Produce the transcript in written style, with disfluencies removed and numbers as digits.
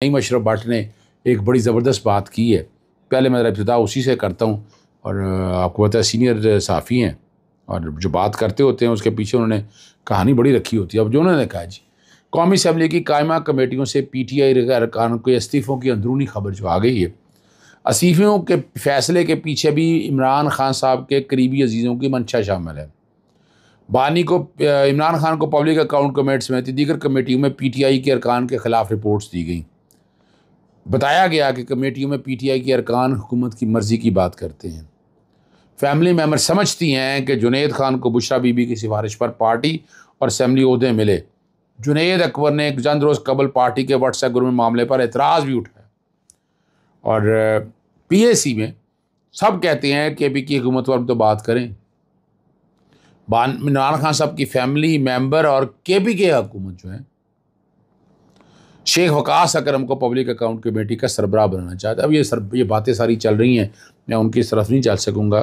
नईम अशरफ भट्ट ने एक बड़ी ज़बरदस्त बात की है। पहले मैं इब्तिदा उसी से करता हूँ और आपको पता है सीनियर सहाफ़ी हैं और जो बात करते होते हैं उसके पीछे उन्होंने कहानी बड़ी रखी होती है। अब जो उन्होंने कहा जी, कौमी असम्बली की कायमा कमेटियों से PTI अरकान के इस्तीफ़ों की अंदरूनी खबर जो आ गई है। इस्तीफ़ों के फ़ैसले के पीछे भी इमरान खान साहब के करीबी अजीज़ों की मंशा शामिल है। बानी को इमरान खान को पब्लिक अकाउंट कमेटी समेत दीगर कमेटियों में PTI के अरकान के ख़िलाफ़ रिपोर्ट्स दी गई। बताया गया कि कमेटियों में PTI के अरकान हुकूमत की मर्ज़ी की बात करते हैं। फैमिली मेम्बर समझती हैं कि जुनैद खान को बुशरा बीबी की सिफारिश पर पार्टी और असम्बली ओहदे मिले। जुनैद अकबर ने एक चंद रोज़ कबल पार्टी के व्हाट्सएप ग्रुप में मामले पर एतराज़ भी उठाया और PAC में सब कहते हैं कि अभी की हुकूमत पर तो बात करें। इमरान खान साहब की फैमिली मेम्बर और KPK हुकूमत जो है शेख वकास अकरम को पब्लिक अकाउंट कमेटी का सरबराह बनाना चाहता है। अब ये बातें सारी चल रही हैं, मैं उनकी तरफ नहीं चल सकूँगा।